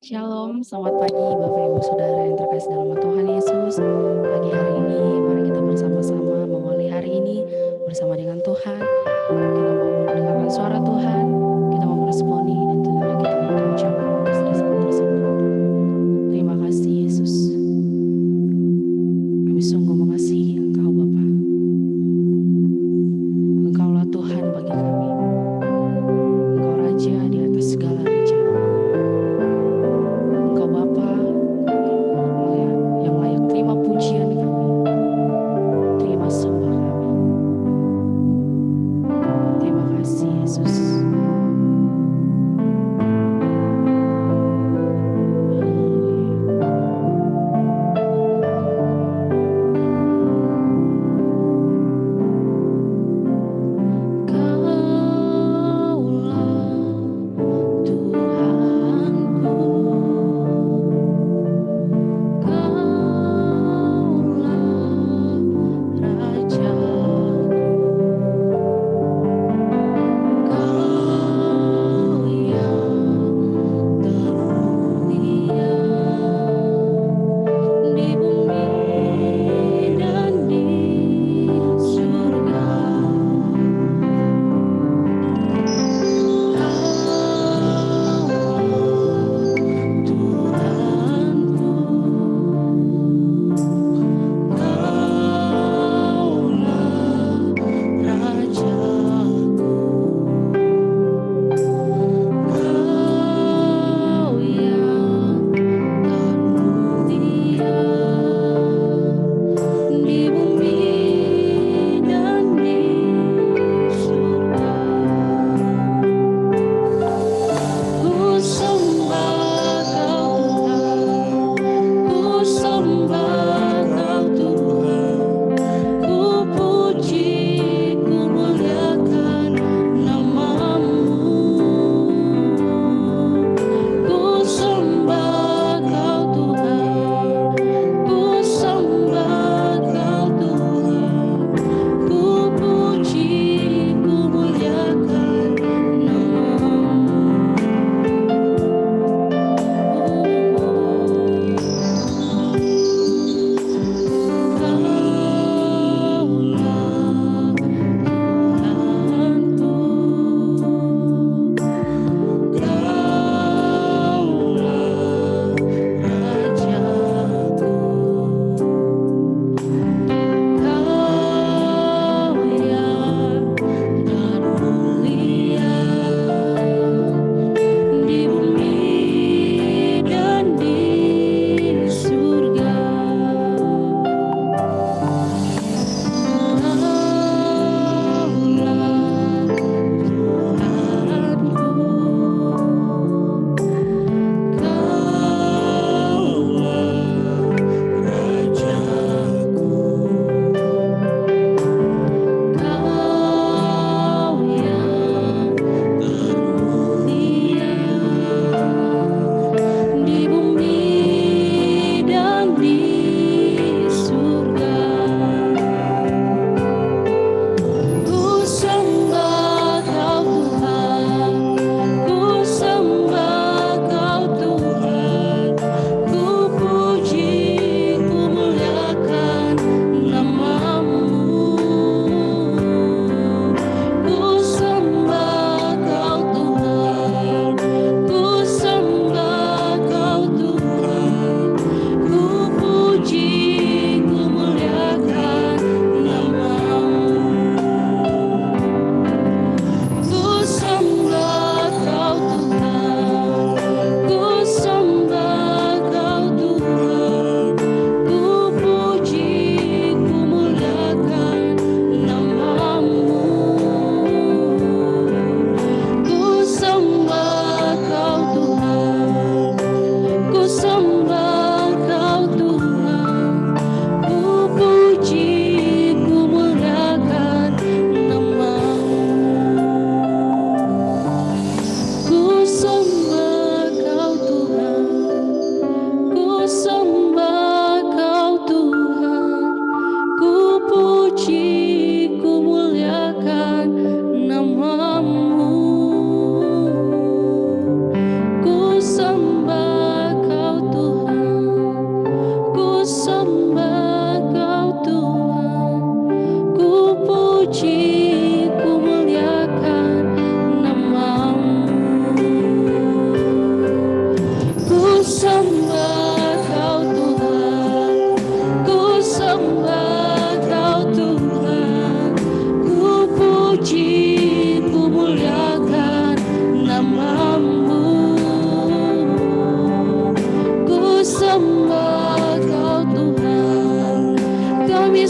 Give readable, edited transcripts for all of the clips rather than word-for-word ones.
Shalom, selamat pagi Bapak Ibu Saudara yang terkasih dalam nama Tuhan Yesus. Pagi hari ini mari kita bersama-sama mengawali hari ini bersama dengan Tuhan. Kita mau mendengarkan suara Tuhan, kita mau meresponi dan tentunya kita mau mengucapkan kesedihan tersebut. Terima kasih Yesus. Kami sungguh mengasihi Engkau Bapa. Engkaulah Tuhan bagi kami. Engkau Raja di atas segala raja. Engkau Bapa yang layak terima pujian kami.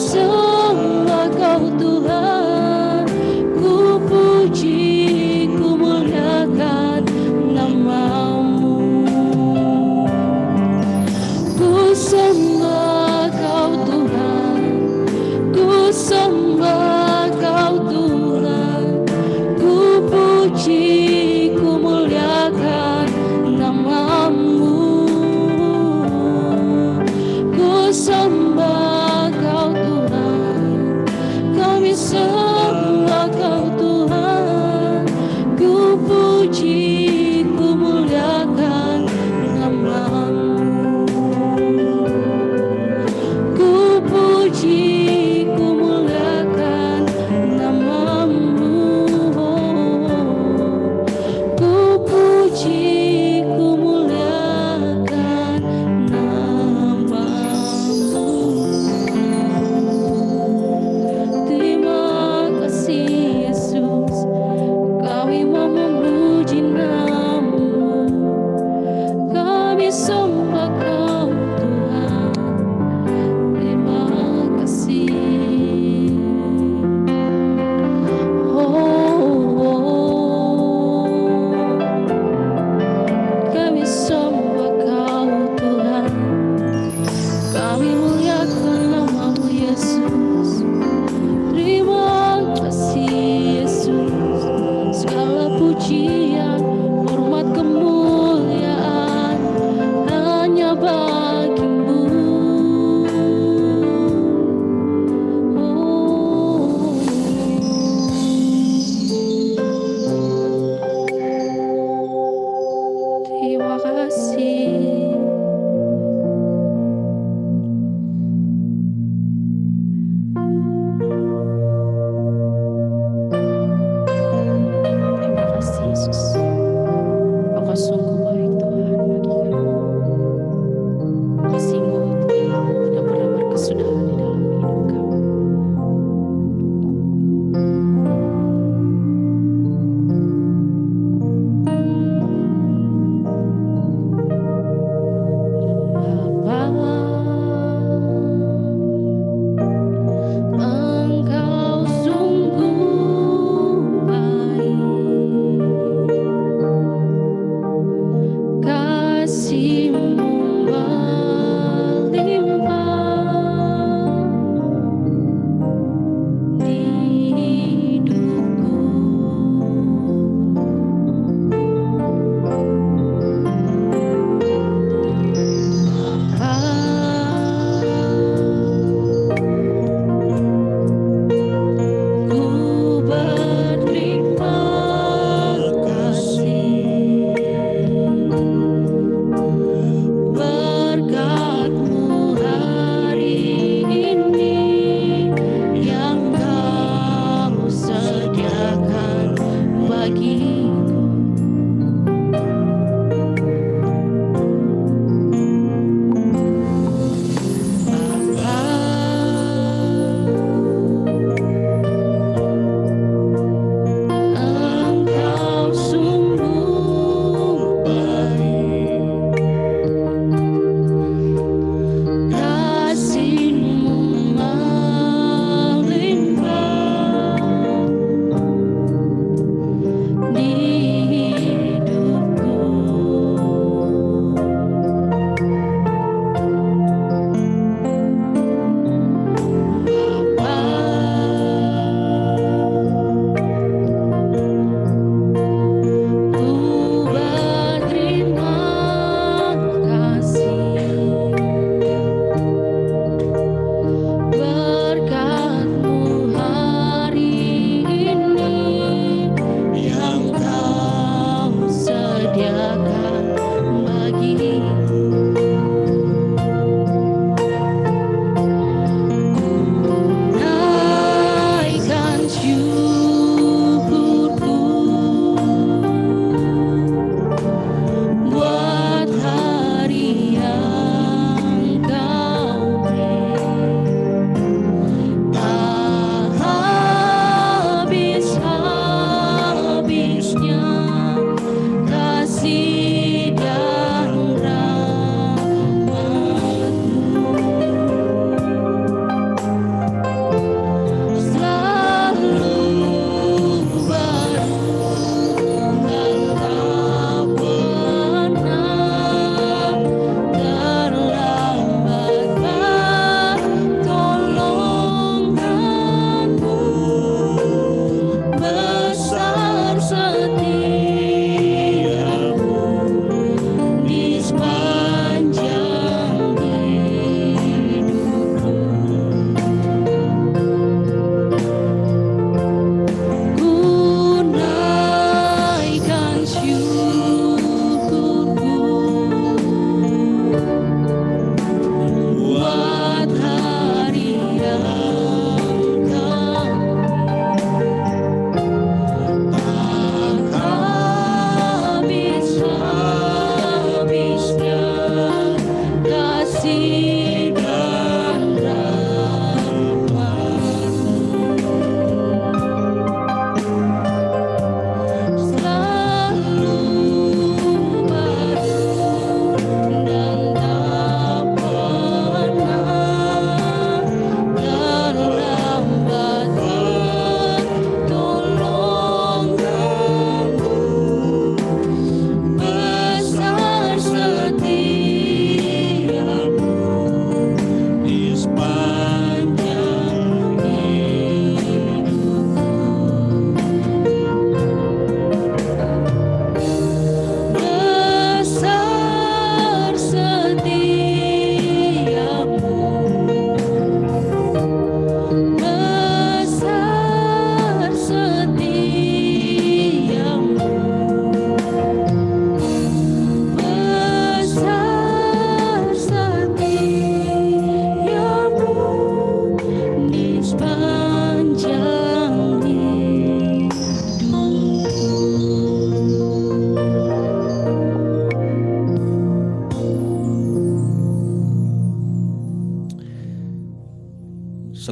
sembah Kau Tuhan, ku puji, ku muliakan nama-Mu. Ku sembah Kau Tuhan, ku sembah Kau Tuhan, ku puji, ku muliakan nama-Mu. Ku sembah Kau Tuhan,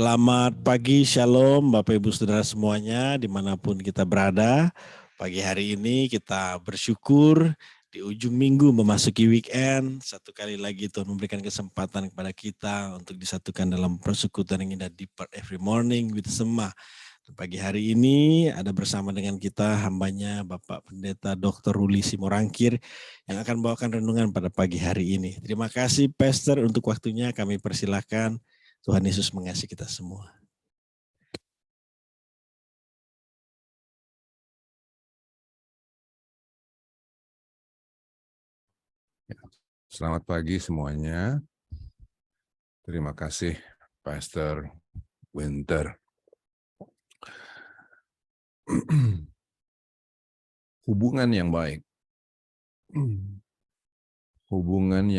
Selamat pagi, Shalom Bapak Ibu Saudara semuanya dimanapun kita berada. Pagi hari ini kita bersyukur di ujung minggu memasuki weekend. Satu kali lagi Tuhan memberikan kesempatan kepada kita untuk disatukan dalam persekutuan yang indah Depart Every Morning with Sema. Pagi hari ini ada bersama dengan kita hambanya Bapak Pendeta Dr. Ruli Simorangkir yang akan membawakan renungan pada pagi hari ini. Terima kasih Pastor untuk waktunya, kami persilahkan. Tuhan Yesus mengasihi kita semua. Selamat pagi semuanya. Terima kasih Pastor Winter. Hubungan yang baik. Hubungan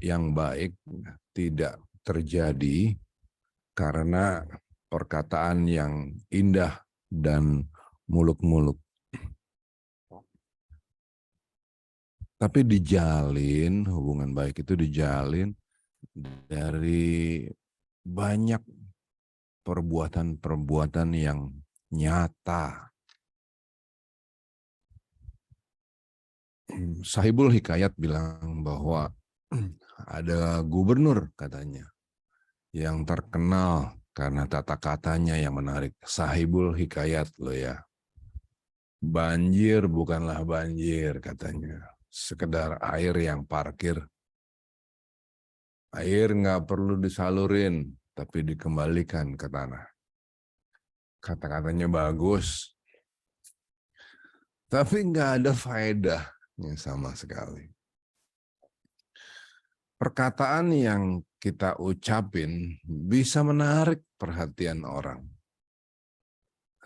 yang baik tidak terjadi karena perkataan yang indah dan muluk-muluk. Tapi dijalin, hubungan baik itu dijalin dari banyak perbuatan-perbuatan yang nyata. Sahibul Hikayat bilang bahwa ada gubernur katanya yang terkenal karena tata katanya yang menarik. Sahibul Hikayat loh ya. Banjir bukanlah banjir katanya. Sekedar air yang parkir. Air nggak perlu disalurin, tapi dikembalikan ke tanah. Kata-katanya bagus, tapi nggak ada faedahnya sama sekali. Perkataan yang kita ucapin bisa menarik perhatian orang.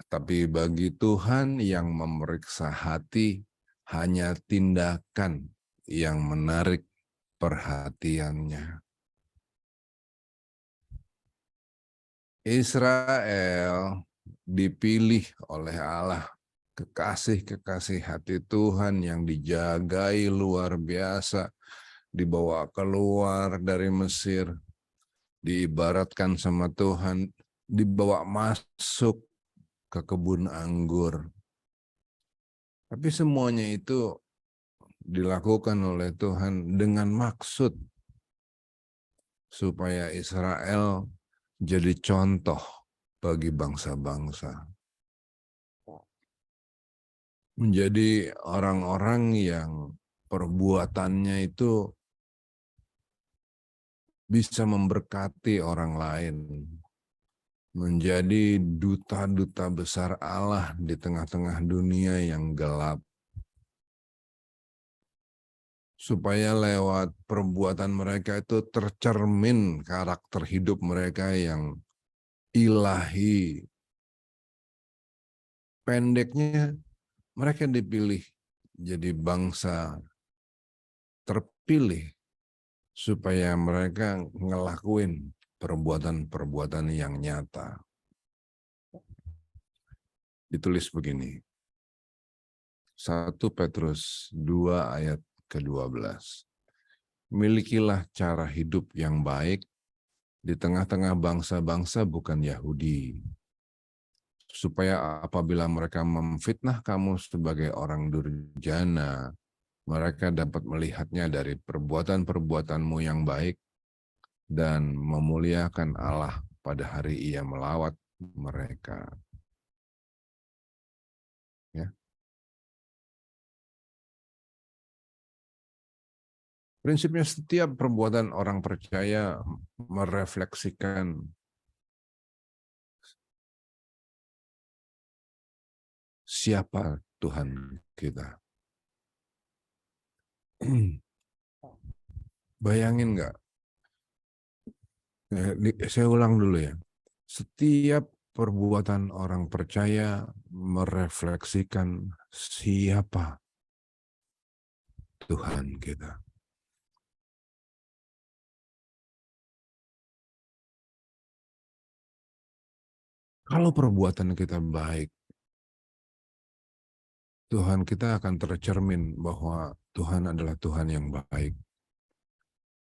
Tapi bagi Tuhan yang memeriksa hati, hanya tindakan yang menarik perhatiannya. Israel dipilih oleh Allah, kekasih-kekasih hati Tuhan yang dijagai luar biasa, dibawa keluar dari Mesir, diibaratkan sama Tuhan, dibawa masuk ke kebun anggur. Tapi semuanya itu dilakukan oleh Tuhan dengan maksud supaya Israel jadi contoh bagi bangsa-bangsa. Menjadi orang-orang yang perbuatannya itu bisa memberkati orang lain. Menjadi duta-duta besar Allah di tengah-tengah dunia yang gelap. Supaya lewat perbuatan mereka itu tercermin karakter hidup mereka yang ilahi. Pendeknya, mereka dipilih jadi bangsa terpilih supaya mereka ngelakuin perbuatan-perbuatan yang nyata. Ditulis begini. 1 Petrus 2 ayat ke-12. Milikilah cara hidup yang baik di tengah-tengah bangsa-bangsa bukan Yahudi. Supaya apabila mereka memfitnah kamu sebagai orang durjana, mereka dapat melihatnya dari perbuatan-perbuatanmu yang baik dan memuliakan Allah pada hari Ia melawat mereka. Ya. Prinsipnya setiap perbuatan orang percaya merefleksikan siapa Tuhan kita. Bayangin nggak? Saya ulang dulu ya. Setiap perbuatan orang percaya merefleksikan siapa Tuhan kita. Kalau perbuatan kita baik, Tuhan kita akan tercermin bahwa Tuhan adalah Tuhan yang baik.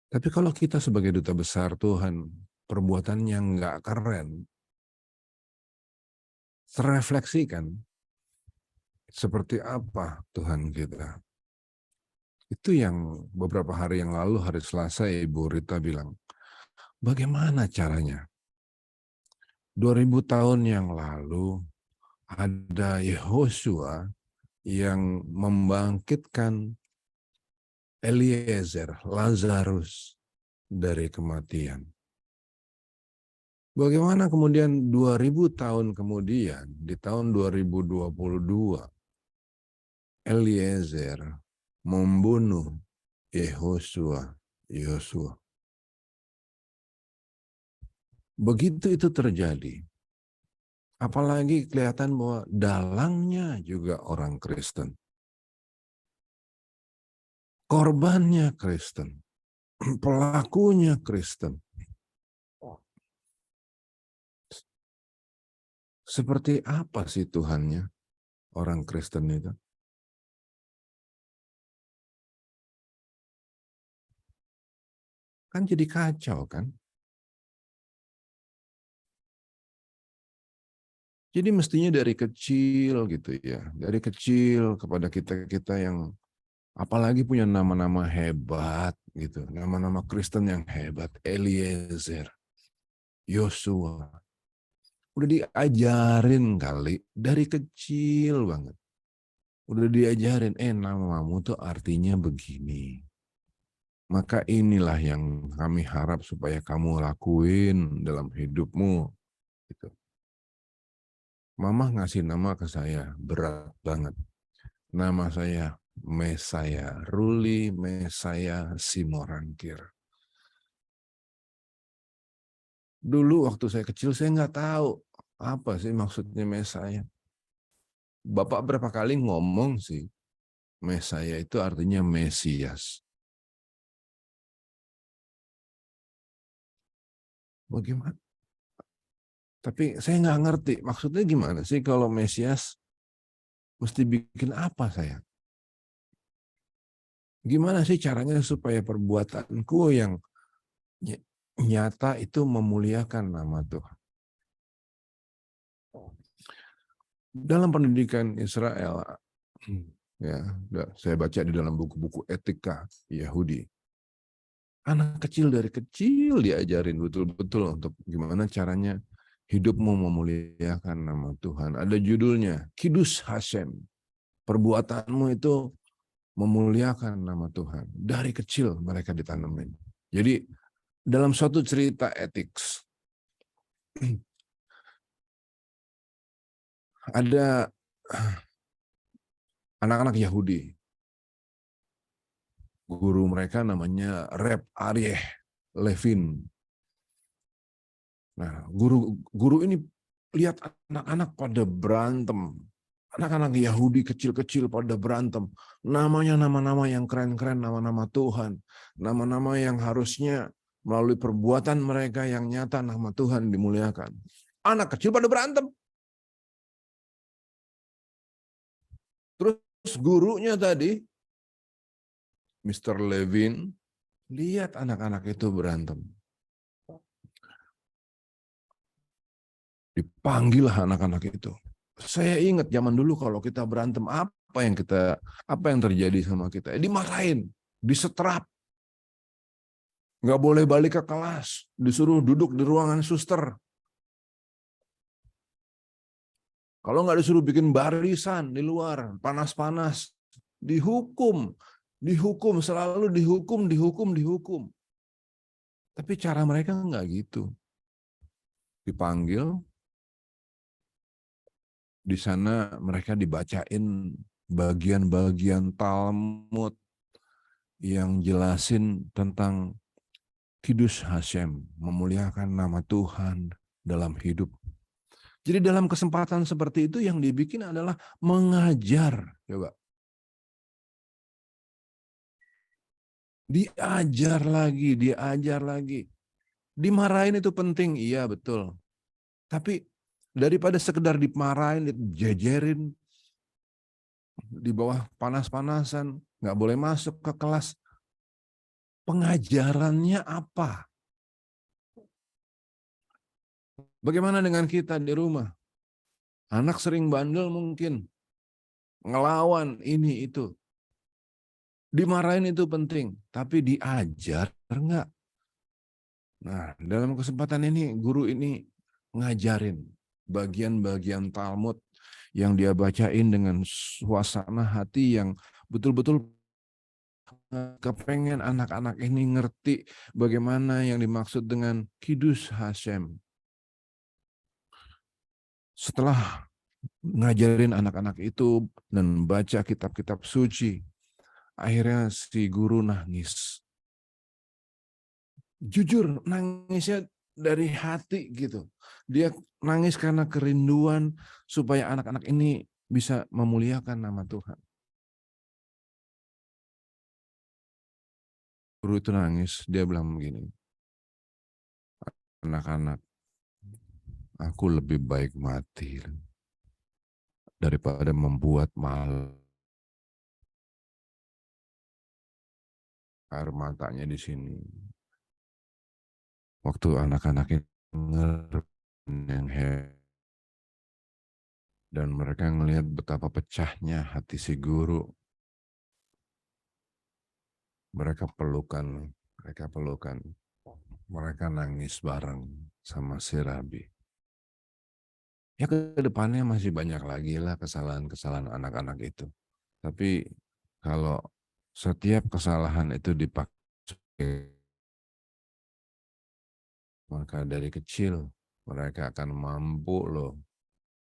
Tapi kalau kita sebagai duta besar Tuhan, perbuatannya nggak keren, terefleksikan seperti apa Tuhan kita. Itu yang beberapa hari yang lalu, hari Selasa, Ibu Rita bilang, bagaimana caranya? 2000 tahun yang lalu ada Yehosua yang membangkitkan Eliezer, Lazarus dari kematian. Bagaimana kemudian 2000 tahun kemudian, di tahun 2022, Eliezer membunuh Yosua. Begitu itu terjadi, apalagi kelihatan bahwa dalangnya juga orang Kristen. Korbannya Kristen. Pelakunya Kristen. Seperti apa sih Tuhannya orang Kristen itu? Kan jadi kacau kan? Jadi mestinya dari kecil gitu ya, dari kecil kepada kita-kita yang apalagi punya nama-nama hebat gitu, nama-nama Kristen yang hebat, Eliezer, Yosua. Udah diajarin kali dari kecil banget. Udah diajarin, namamu tuh artinya begini. Maka inilah yang kami harap supaya kamu lakuin dalam hidupmu. Gitu. Mama ngasih nama ke saya, berat banget. Nama saya Mesaya, Ruli Mesaya Simorangkir. Dulu waktu saya kecil saya nggak tahu apa sih maksudnya Mesaya. Bapak berapa kali ngomong sih, Mesaya itu artinya Mesias. Bagaimana? Tapi saya nggak ngerti maksudnya gimana sih kalau Mesias mesti bikin apa saya? Gimana sih caranya supaya perbuatanku yang nyata itu memuliakan nama Tuhan? Dalam pendidikan Israel, ya, saya baca di dalam buku-buku etika Yahudi, anak kecil dari kecil diajarin betul-betul untuk gimana caranya hidupmu memuliakan nama Tuhan. Ada judulnya, Kiddush Hashem. Perbuatanmu itu memuliakan nama Tuhan. Dari kecil mereka ditanamin. Jadi dalam suatu cerita etik, ada anak-anak Yahudi. Guru mereka namanya Reb Aryeh Levin. Nah, guru ini lihat anak-anak pada berantem. Anak-anak Yahudi kecil-kecil pada berantem. Namanya nama-nama yang keren-keren, nama-nama Tuhan. Nama-nama yang harusnya melalui perbuatan mereka yang nyata nama Tuhan dimuliakan. Anak kecil pada berantem. Terus gurunya tadi, Mr. Levin, lihat anak-anak itu berantem. Dipanggillah anak-anak itu. Saya ingat zaman dulu kalau kita berantem apa yang terjadi sama kita? Dimarahin, disetrap. Nggak boleh balik ke kelas, disuruh duduk di ruangan suster. Kalau nggak disuruh bikin barisan di luar, panas-panas, dihukum, selalu dihukum. Tapi cara mereka nggak gitu. Dipanggil, di sana mereka dibacain bagian-bagian Talmud yang jelasin tentang Kiddush Hashem, memuliakan nama Tuhan dalam hidup. Jadi dalam kesempatan seperti itu yang dibikin adalah mengajar. Coba. Diajar lagi. Dimarahin itu penting, iya betul. Tapi daripada sekedar dimarahin, dijejerin, di bawah panas-panasan, nggak boleh masuk ke kelas. Pengajarannya apa? Bagaimana dengan kita di rumah? Anak sering bandel mungkin, ngelawan ini itu. Dimarahin itu penting, tapi diajar enggak? Nah, dalam kesempatan ini guru ini ngajarin bagian-bagian Talmud yang dia bacain dengan suasana hati yang betul-betul kepengen anak-anak ini ngerti bagaimana yang dimaksud dengan Kiddush Hashem. Setelah ngajarin anak-anak itu dan baca kitab-kitab suci, akhirnya si guru nangis. Jujur, nangisnya dari hati gitu. Dia nangis karena kerinduan supaya anak-anak ini bisa memuliakan nama Tuhan. Guru itu nangis, dia bilang begini, anak-anak, aku lebih baik mati daripada membuat malu. Air matanya di sini. Waktu anak-anak ini yang dan mereka ngelihat betapa pecahnya hati si guru. Mereka pelukan, mereka nangis bareng sama si Rabi. Ya ke depannya masih banyak lagi lah kesalahan-kesalahan anak-anak itu. Tapi kalau setiap kesalahan itu dipakai, maka dari kecil mereka akan mampu loh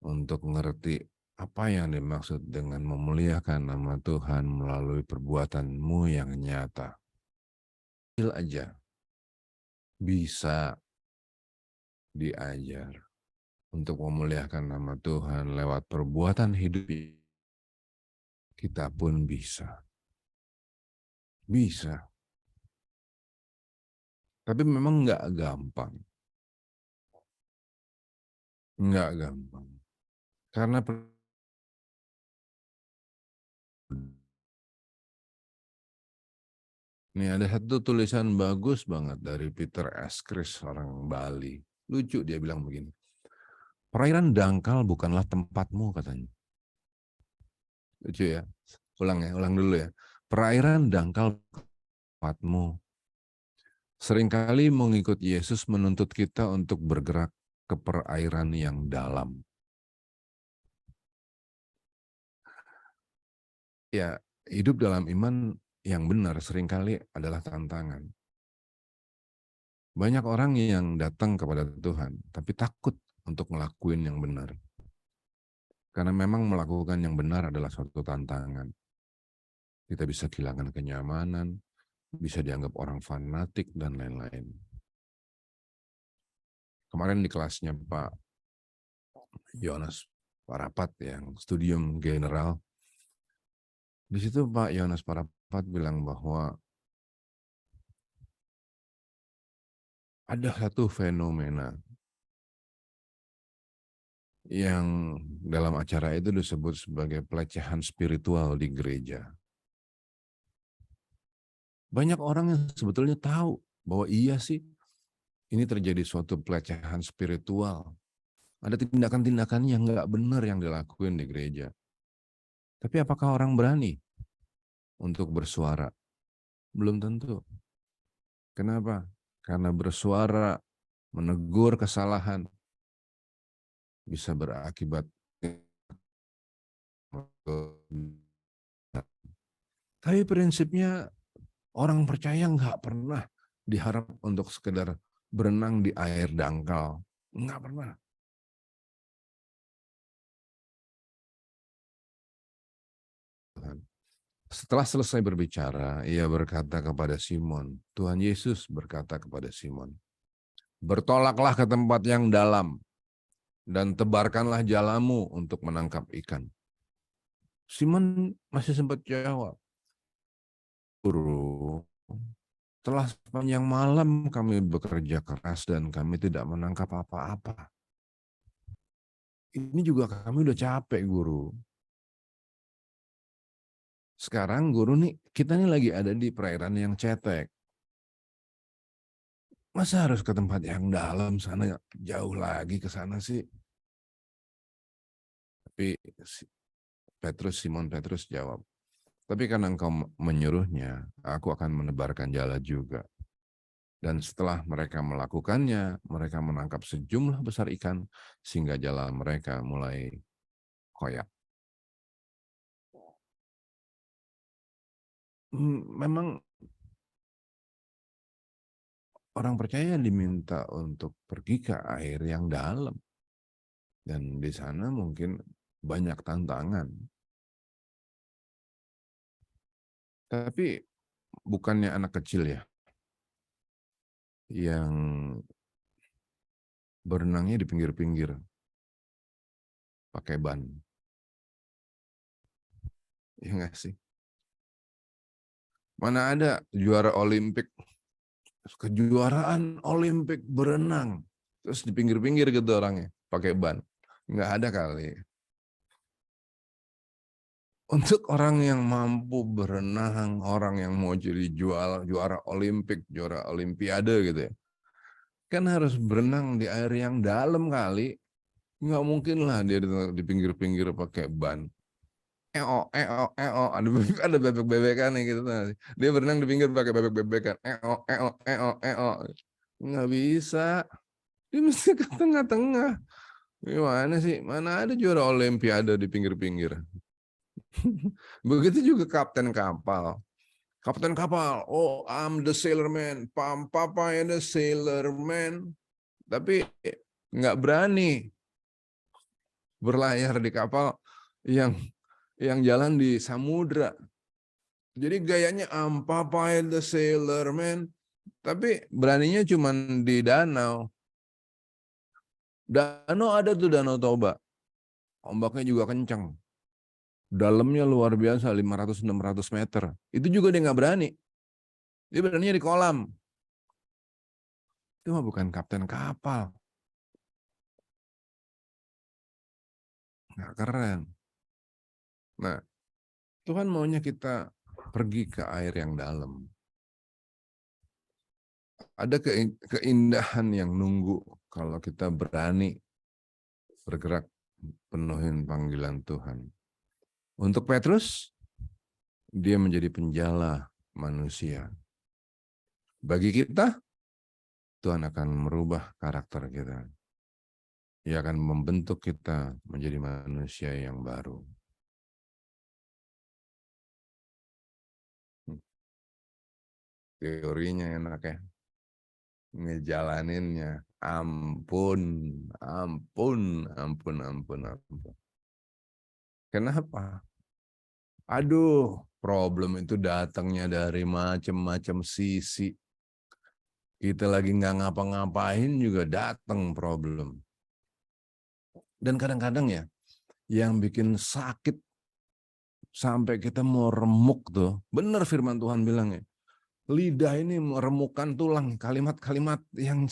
untuk ngerti apa yang dimaksud dengan memuliakan nama Tuhan melalui perbuatanmu yang nyata. Kecil aja bisa diajar untuk memuliakan nama Tuhan lewat perbuatan hidup. Kita pun bisa. Bisa. Tapi memang nggak gampang. Nggak gampang. Karena ini ada satu tulisan bagus banget dari Peter S. Chris, orang Bali. Lucu, dia bilang begini. Perairan dangkal bukanlah tempatmu, katanya. Lucu ya. Ulang dulu ya. Perairan dangkal tempatmu. Seringkali mengikut Yesus menuntut kita untuk bergerak ke perairan yang dalam. Ya, hidup dalam iman yang benar seringkali adalah tantangan. Banyak orang yang datang kepada Tuhan, tapi takut untuk ngelakuin yang benar. Karena memang melakukan yang benar adalah suatu tantangan. Kita bisa kehilangan kenyamanan, bisa dianggap orang fanatik, dan lain-lain. Kemarin di kelasnya Pak Yonas Parapat yang studium general, di situ Pak Yonas Parapat bilang bahwa ada satu fenomena yang dalam acara itu disebut sebagai pelecehan spiritual di gereja. Banyak orang yang sebetulnya tahu bahwa iya sih, ini terjadi suatu pelecehan spiritual. Ada tindakan-tindakan yang nggak benar yang dilakuin di gereja. Tapi apakah orang berani untuk bersuara? Belum tentu. Kenapa? Karena bersuara, menegur kesalahan, bisa berakibat. Tapi prinsipnya orang percaya nggak pernah diharap untuk sekedar berenang di air dangkal. Nggak pernah. Setelah selesai berbicara, ia berkata kepada Simon, Tuhan Yesus berkata kepada Simon, bertolaklah ke tempat yang dalam dan tebarkanlah jalamu untuk menangkap ikan. Simon masih sempat jawab, Guru, setelah sepanjang malam kami bekerja keras dan kami tidak menangkap apa-apa. Ini juga kami udah capek, Guru. Sekarang Guru nih, kita nih lagi ada di perairan yang cetek. Masa harus ke tempat yang dalam sana, jauh lagi ke sana sih? Tapi Simon Petrus jawab, tapi karena engkau menyuruhnya, aku akan menebarkan jala juga. Dan setelah mereka melakukannya, mereka menangkap sejumlah besar ikan, sehingga jala mereka mulai koyak. Memang orang percaya diminta untuk pergi ke air yang dalam. Dan di sana mungkin banyak tantangan. Tapi bukannya anak kecil ya, yang berenangnya di pinggir-pinggir, pakai ban. Ya nggak sih? Mana ada juara Olimpik, kejuaraan Olimpik berenang, terus di pinggir-pinggir gitu orangnya, pakai ban. Nggak ada kali. Untuk orang yang mampu berenang, orang yang mau jadi juara Olimpik, juara Olimpiade gitu ya, kan harus berenang di air yang dalam kali. Nggak mungkin lah dia di pinggir-pinggir pakai ban. Ada bebek-bebekan gitu. Dia berenang di pinggir pakai bebek-bebekan. Nggak bisa. Dia mesti ke tengah-tengah. Gimana sih? Mana ada juara Olimpiade di pinggir-pinggir? Begitu juga kapten kapal. Kapten kapal, oh I'm the sailorman, Papa and the sailorman. Tapi nggak berani berlayar di kapal yang jalan di samudra. Jadi gayanya I'm Papa and the sailorman, tapi beraninya cuma di danau. Danau ada tuh Danau Toba. Ombaknya juga kencang. Dalamnya luar biasa 500-600 meter. Itu juga dia nggak berani. Dia beraninya di kolam. Itu mah bukan kapten kapal. Nggak keren. Nah, Tuhan maunya kita pergi ke air yang dalam. Ada keindahan yang nunggu kalau kita berani bergerak penuhin panggilan Tuhan. Untuk Petrus, dia menjadi penjala manusia. Bagi kita, Tuhan akan merubah karakter kita. Ia akan membentuk kita menjadi manusia yang baru. Teorinya enak ya. Ngejalaninnya. Ampun. Kenapa? Aduh, problem itu datangnya dari macam-macam sisi. Kita lagi nggak ngapa-ngapain juga datang problem. Dan kadang-kadang ya, yang bikin sakit sampai kita mau remuk tuh, benar firman Tuhan bilang ya, lidah ini meremukkan tulang. Kalimat-kalimat yang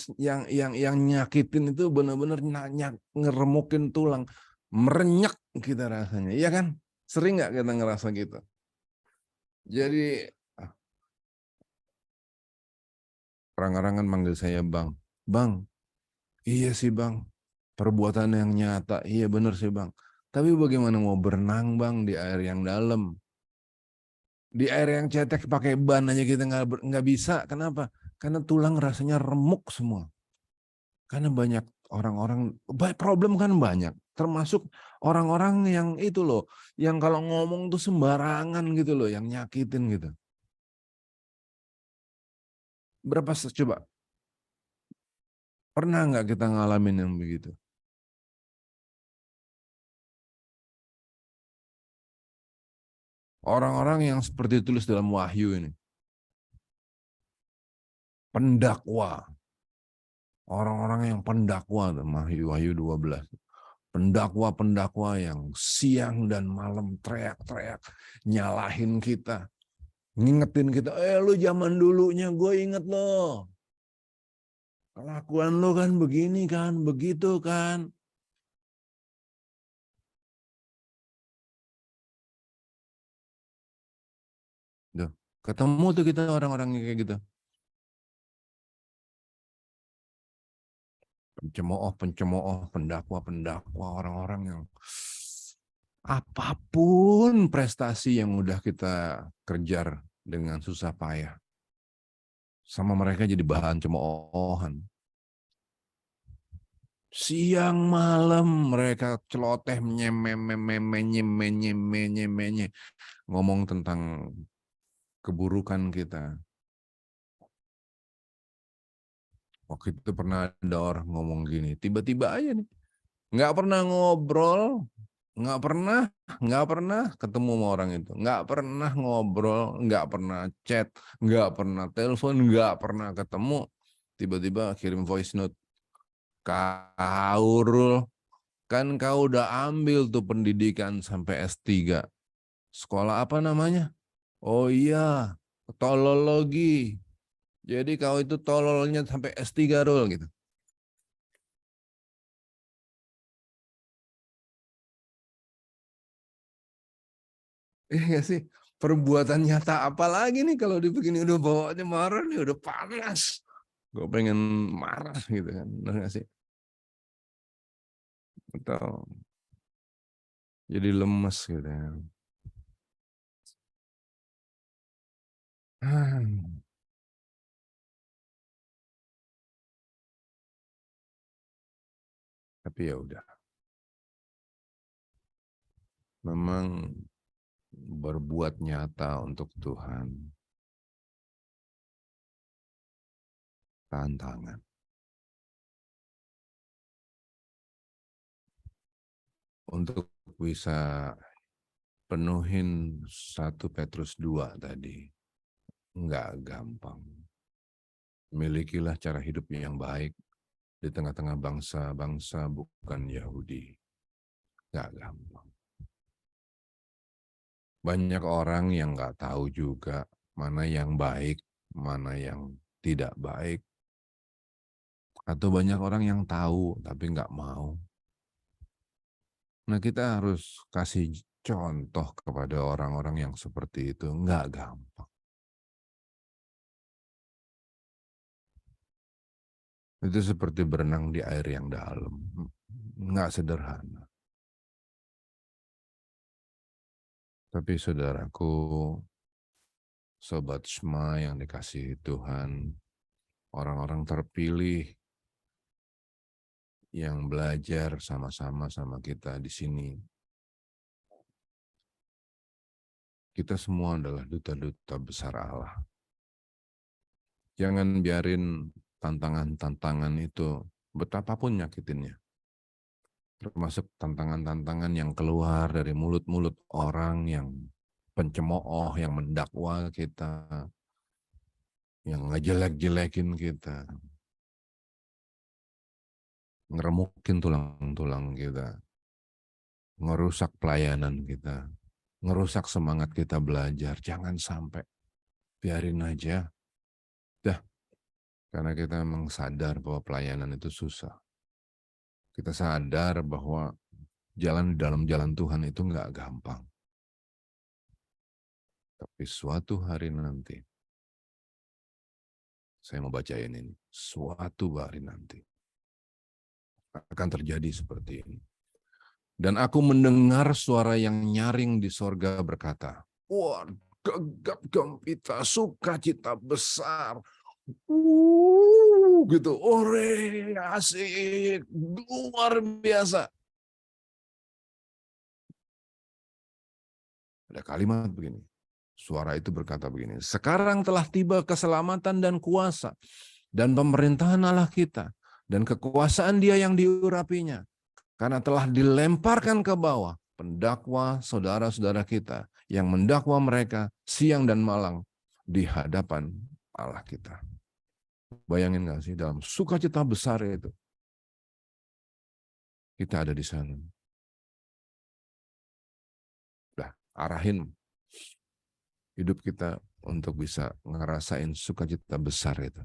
nyakitin itu benar-benar ngeremukin tulang, merenyak kita rasanya, iya kan? Sering nggak kita ngerasa gitu? Jadi orang-orang kan manggil saya bang. Bang, iya sih bang. Perbuatan yang nyata, iya benar sih bang. Tapi bagaimana mau berenang bang di air yang dalam? Di air yang cetek pakai ban aja kita nggak bisa. Kenapa? Karena tulang rasanya remuk semua. Karena banyak orang-orang, problem kan banyak. Termasuk orang-orang yang itu loh, yang kalau ngomong tuh sembarangan gitu loh, yang nyakitin gitu. Berapa coba? Pernah nggak kita ngalamin yang begitu? Orang-orang yang seperti tulis dalam Wahyu ini. Pendakwa. Orang-orang yang pendakwa, Wahyu 12. Pendakwa-pendakwa yang siang dan malam teriak-teriak, nyalahin kita. Ngingetin kita, lu zaman dulunya gue inget lo. Kelakuan lo kan begini kan, begitu kan. Duh, ketemu tuh kita orang-orang kayak gitu. Pencemooh, pendakwa, orang-orang yang apapun prestasi yang udah kita kejar dengan susah payah, sama mereka jadi bahan cemoohan. Siang malam mereka celoteh ngomong tentang keburukan kita. Waktu itu pernah ada orang ngomong gini, tiba-tiba aja nih, nggak pernah ngobrol, nggak pernah ketemu sama orang itu, nggak pernah ngobrol, nggak pernah chat, nggak pernah telepon, nggak pernah ketemu, tiba-tiba kirim voice note, kau Rul, kan kau udah ambil tuh pendidikan sampai S3, sekolah apa namanya? Oh iya, tolologi. Jadi kau itu tololnya sampai S3 Rul gitu. Iya sih, perbuatan nyata apa lagi nih kalau dibegini, udah bawaannya marah nih, udah panas. Gue pengen marah gitu kan, benar nggak sih? Atau jadi lemes gitu ya. Tapi ya udah, memang berbuat nyata untuk Tuhan tantangan. Untuk bisa penuhin 1 Petrus 2 tadi, nggak gampang. Milikilah cara hidup yang baik di tengah-tengah bangsa-bangsa bukan Yahudi. Nggak gampang. Banyak orang yang nggak tahu juga mana yang baik, mana yang tidak baik. Atau banyak orang yang tahu tapi nggak mau. Nah, kita harus kasih contoh kepada orang-orang yang seperti itu. Nggak gampang. Itu seperti berenang di air yang dalam. Nggak sederhana. Tapi saudaraku, Sobat Shema yang dikasihi Tuhan, orang-orang terpilih yang belajar sama-sama sama kita di sini. Kita semua adalah duta-duta besar Allah. Jangan biarin tantangan-tantangan itu betapapun nyakitinnya. Termasuk tantangan-tantangan yang keluar dari mulut-mulut orang yang pencemooh, yang mendakwa kita, yang ngejelek-jelekin kita, ngeremukin tulang-tulang kita, ngerusak pelayanan kita, ngerusak semangat kita belajar. Jangan sampai, biarin aja. Dah, karena kita memang sadar bahwa pelayanan itu susah. Kita sadar bahwa jalan dalam jalan Tuhan itu nggak gampang. Tapi suatu hari nanti, saya mau bacain ini, suatu hari nanti akan terjadi seperti ini. Dan aku mendengar suara yang nyaring di sorga berkata, wah, gegap gempita, sukacita besar. Gitu, ore, asik, luar biasa. Ada kalimat begini, suara itu berkata begini, sekarang telah tiba keselamatan dan kuasa dan pemerintahan Allah kita dan kekuasaan Dia yang diurapinya, karena telah dilemparkan ke bawah pendakwa saudara-saudara kita yang mendakwa mereka siang dan malam di hadapan Allah kita. Bayangin gak sih, dalam sukacita besar itu, kita ada di sana. Nah, arahin hidup kita untuk bisa ngerasain sukacita besar itu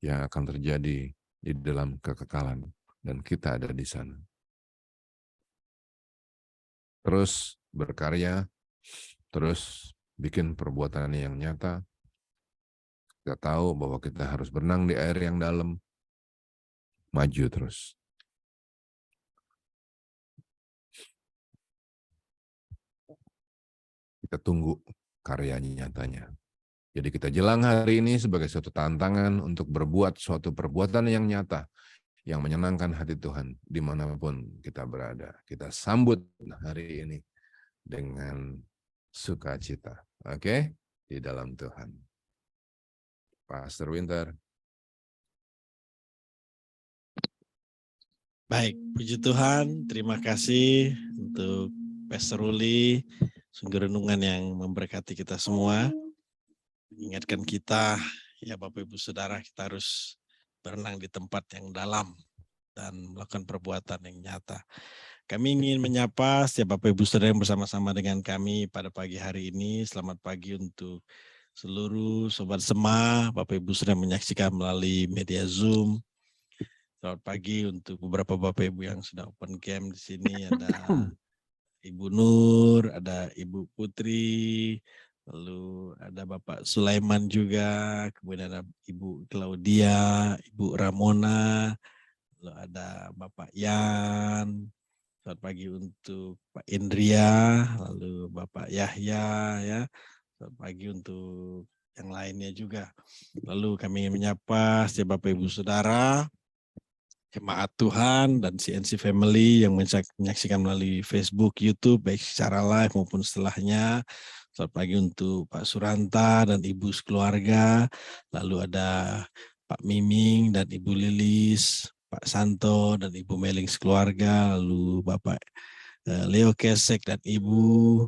yang akan terjadi di dalam kekekalan, dan kita ada di sana. Terus berkarya, terus bikin perbuatan yang nyata. Kita tahu bahwa kita harus berenang di air yang dalam, maju terus. kita tunggu karya nyatanya. Jadi kita jelang hari ini sebagai suatu tantangan untuk berbuat suatu perbuatan yang nyata, yang menyenangkan hati Tuhan dimanapun kita berada. Kita sambut hari ini dengan sukacita. Oke? Di dalam Tuhan. Pastor Winter. Baik, puji Tuhan. Terima kasih untuk Pastor Ruli. Sungguh renungan yang memberkati kita semua. Mengingatkan kita, ya Bapak Ibu Saudara, kita harus berenang di tempat yang dalam dan melakukan perbuatan yang nyata. Kami ingin menyapa setiap Bapak Ibu Saudara yang bersama-sama dengan kami pada pagi hari ini. Selamat pagi untuk seluruh Sobat Sema, Bapak Ibu Saudara menyaksikan melalui media Zoom. Selamat pagi untuk beberapa Bapak Ibu yang sudah open camp di sini. Ada Ibu Nur, ada Ibu Putri, lalu ada Bapak Sulaiman juga, kemudian ada Ibu Claudia, Ibu Ramona, lalu ada Bapak Yan. Selamat pagi untuk Pak Indria, lalu Bapak Yahya, ya. Selamat pagi untuk yang lainnya juga. Lalu kami ingin menyapa setiap Bapak Ibu Saudara, jemaat Tuhan dan CNC Family yang menyaksikan melalui Facebook, YouTube, baik secara live maupun setelahnya. Selamat pagi untuk Pak Suranta dan Ibu sekeluarga. Lalu ada Pak Miming dan Ibu Lilis, Pak Santo dan Ibu Meling sekeluarga. Lalu Bapak Leo Kesek dan Ibu.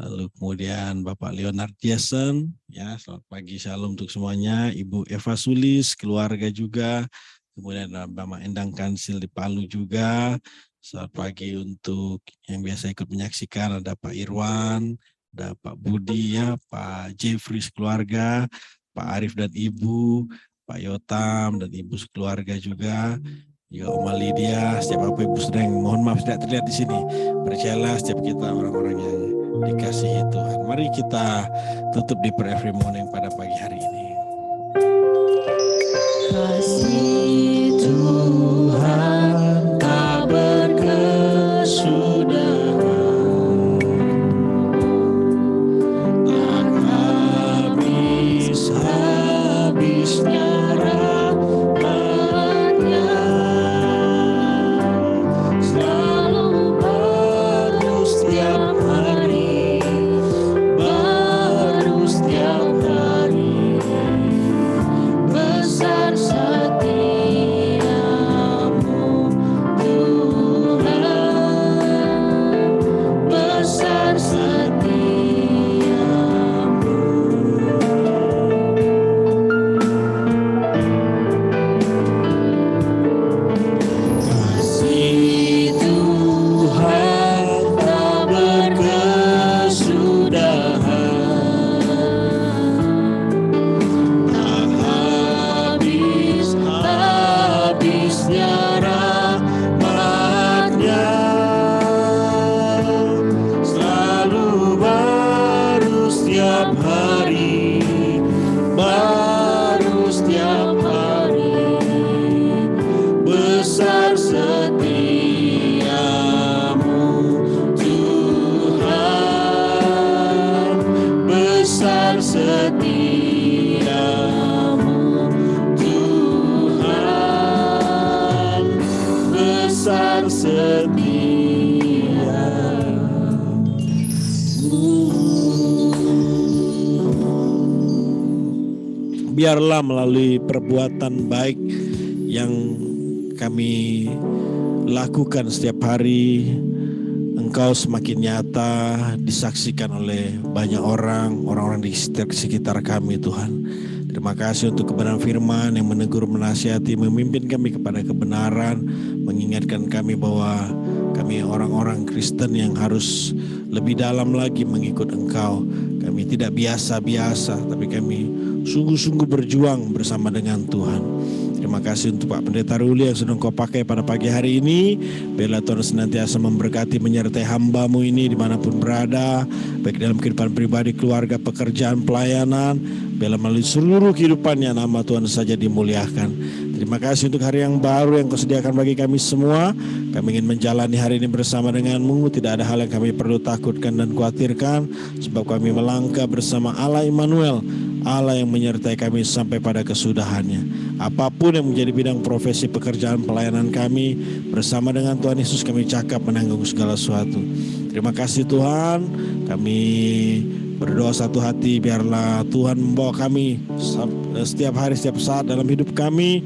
Lalu kemudian Bapak Leonard Jason. Ya, selamat pagi, shalom untuk semuanya. Ibu Eva Sulis, keluarga juga. Kemudian ada Bapak Endang Kansil di Palu juga. Selamat pagi untuk yang biasa ikut menyaksikan, ada Pak Irwan, ada Pak Budi, ya, Pak Jeffrey sekeluarga, Pak Arif dan Ibu, Pak Yotam dan Ibu sekeluarga juga. Juga Oma Lydia, setiap Bapak Ibu sedang, mohon maaf tidak terlihat di sini. Percayalah setiap kita orang-orang yang dikasihi Tuhan. Mari kita tutup di prayer every morning pada pagi hari ini. Kasih Tuhan tak berkesudahan, Tak habis-habisnya rahmat-Nya, selalu baru setiap hari, baru setiap hari. Besar setiamu Tuhan, besar setiamu. Kasih Tuhan tak berkesudahan, tak habis-habisnya rahmat-Nya, selalu baru setiap hari, baru setiap hari. Besar setiamu Tuhan, besar setiamu Tuhan, besar setiamu. Biarlah melalui perbuatan baik yang kami lakukan setiap hari, Engkau semakin nyata disaksikan oleh banyak orang-orang di sekitar kami, Tuhan. Terima kasih untuk kebenaran firman yang menegur, menasihati, memimpin kami kepada kebenaran, mengingatkan kami bahwa kami orang-orang Kristen yang harus lebih dalam lagi mengikut Engkau. Kami tidak biasa-biasa, tapi kami sungguh-sungguh berjuang bersama dengan Tuhan. Terima kasih untuk Pak Pendeta Ruli yang sudah Engkau pakai pada pagi hari ini. Biarlah Tuhan senantiasa memberkati, menyertai hamba-Mu ini dimanapun berada, baik dalam kehidupan pribadi, keluarga, pekerjaan, pelayanan. Biarlah melalui seluruh kehidupannya nama Tuhan saja dimuliakan. Terima kasih untuk hari yang baru yang Kau sediakan bagi kami semua. Kami ingin menjalani hari ini bersama dengan-Mu. Tidak ada hal yang kami perlu takutkan dan khawatirkan, sebab kami melangkah bersama Allah Immanuel, Allah yang menyertai kami sampai pada kesudahannya. Apapun yang menjadi bidang profesi pekerjaan pelayanan kami, bersama dengan Tuhan Yesus kami cakap menanggung segala sesuatu. Terima kasih Tuhan, kami berdoa satu hati, biarlah Tuhan membawa kami setiap hari, setiap saat dalam hidup kami,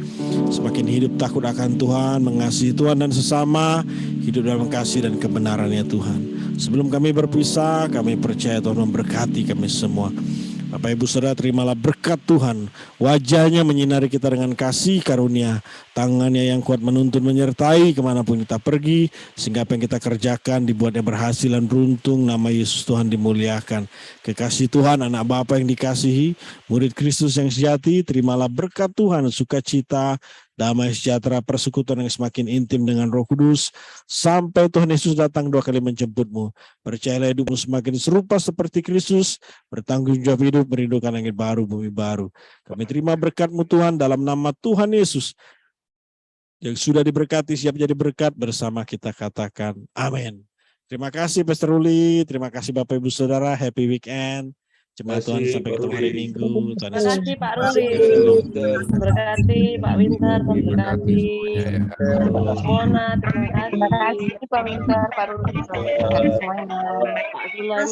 semakin hidup takut akan Tuhan, mengasihi Tuhan dan sesama, hidup dalam kasih dan kebenaran-Nya Tuhan. Sebelum kami berpisah, kami percaya Tuhan memberkati kami semua. Bapak Ibu Saudara, terimalah berkat Tuhan, wajah-Nya menyinari kita dengan kasih karunia, tangan-Nya yang kuat menuntun menyertai kemanapun kita pergi, sehingga apa yang kita kerjakan dibuatnya berhasil dan beruntung. Nama Yesus Tuhan dimuliakan. Kekasih Tuhan, anak Bapa yang dikasihi, murid Kristus yang sejati, terimalah berkat Tuhan, sukacita, damai sejahtera, persekutuan yang semakin intim dengan Roh Kudus, sampai Tuhan Yesus datang 2 kali menjemputmu. Percayalah hidupmu semakin serupa seperti Kristus, bertanggung jawab hidup, merindukan langit baru, bumi baru. Kami terima berkat-Mu Tuhan dalam nama Tuhan Yesus, yang sudah diberkati, siap jadi berkat bersama kita, katakan amin. Terima kasih Pastor Ruli, terima kasih Bapak Ibu Saudara, happy weekend. Jemaat Tuhan, sampai ketemu hari Minggu. Tuhan Terima Yesus kasih Pak memberkati. Ruli. Shalom. Berkati Pak Winter, Berkati berkati semuanya ya. Mona, terima Terima kasih kasih Pak Winter, Pak Ruli, selamat semuanya. Pak Sulaiman.